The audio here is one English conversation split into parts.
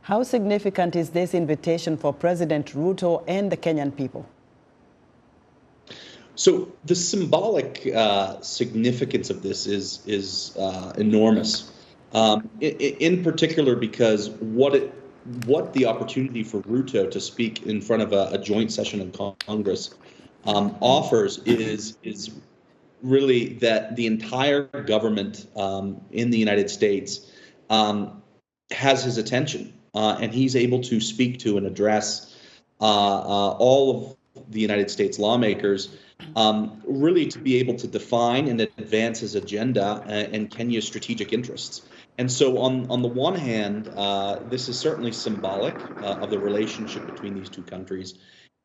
How significant is this invitation for President Ruto and the Kenyan people? So the symbolic significance of this is enormous. In particular, because what the opportunity for Ruto to speak in front of a joint session in Congress offers is really that the entire government in the United States has his attention, and he's able to speak to and address all of the United States lawmakers, really to be able to define and advance his agenda and Kenya's strategic interests. And so on the one hand, this is certainly symbolic of the relationship between these two countries.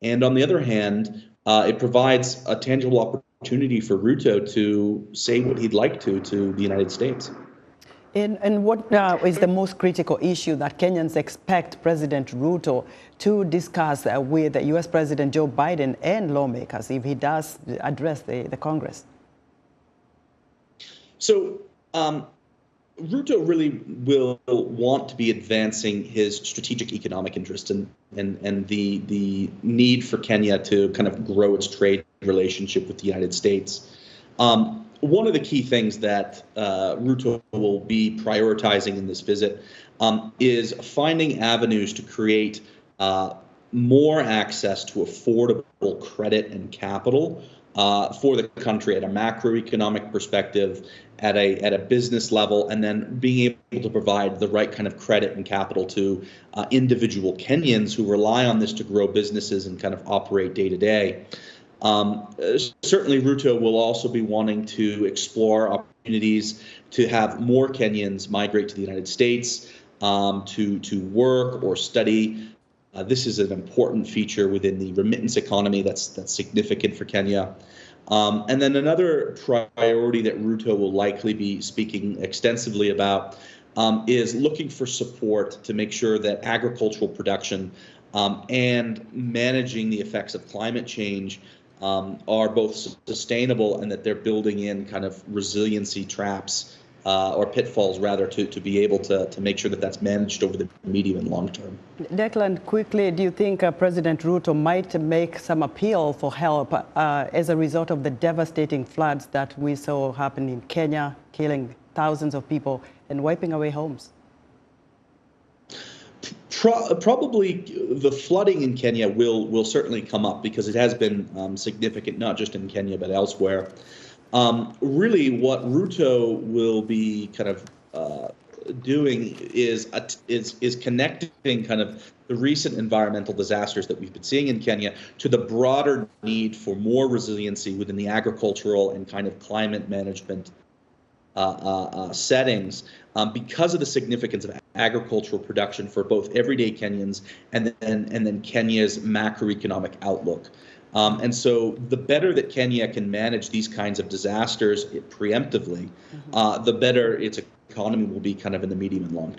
And on the other hand, it provides a tangible opportunity for Ruto to say what he'd like to the United States. And what is the most critical issue that Kenyans expect President Ruto to discuss with U.S. President Joe Biden and lawmakers if he does address the Congress? So Ruto really will want to be advancing his strategic economic interests and the need for Kenya to kind of grow its trade relationship with the United States. One of the key things that Ruto will be prioritizing in this visit is finding avenues to create more access to affordable credit and capital for the country at a macroeconomic perspective, at a business level, and then being able to provide the right kind of credit and capital to individual Kenyans who rely on this to grow businesses and kind of operate day to day. Certainly, Ruto will also be wanting to explore opportunities to have more Kenyans migrate to the United States to work or study. This is an important feature within the remittance economy that's significant for Kenya. And then another priority that Ruto will likely be speaking extensively about is looking for support to make sure that agricultural production and managing the effects of climate change are both sustainable and that they're building in kind of resiliency traps or pitfalls, rather, to be able to make sure that that's managed over the medium and long term. Declan, quickly, do you think President Ruto might make some appeal for help as a result of the devastating floods that we saw happen in Kenya, killing thousands of people and wiping away homes? Probably the flooding in Kenya will certainly come up because it has been significant, not just in Kenya, but elsewhere. Really, what Ruto will be kind of doing is connecting kind of the recent environmental disasters that we've been seeing in Kenya to the broader need for more resiliency within the agricultural and kind of climate management settings because of the significance of agricultural production for both everyday Kenyans and then Kenya's macroeconomic outlook. And so the better that Kenya can manage these kinds of disasters preemptively, the better its economy will be kind of in the medium and long term.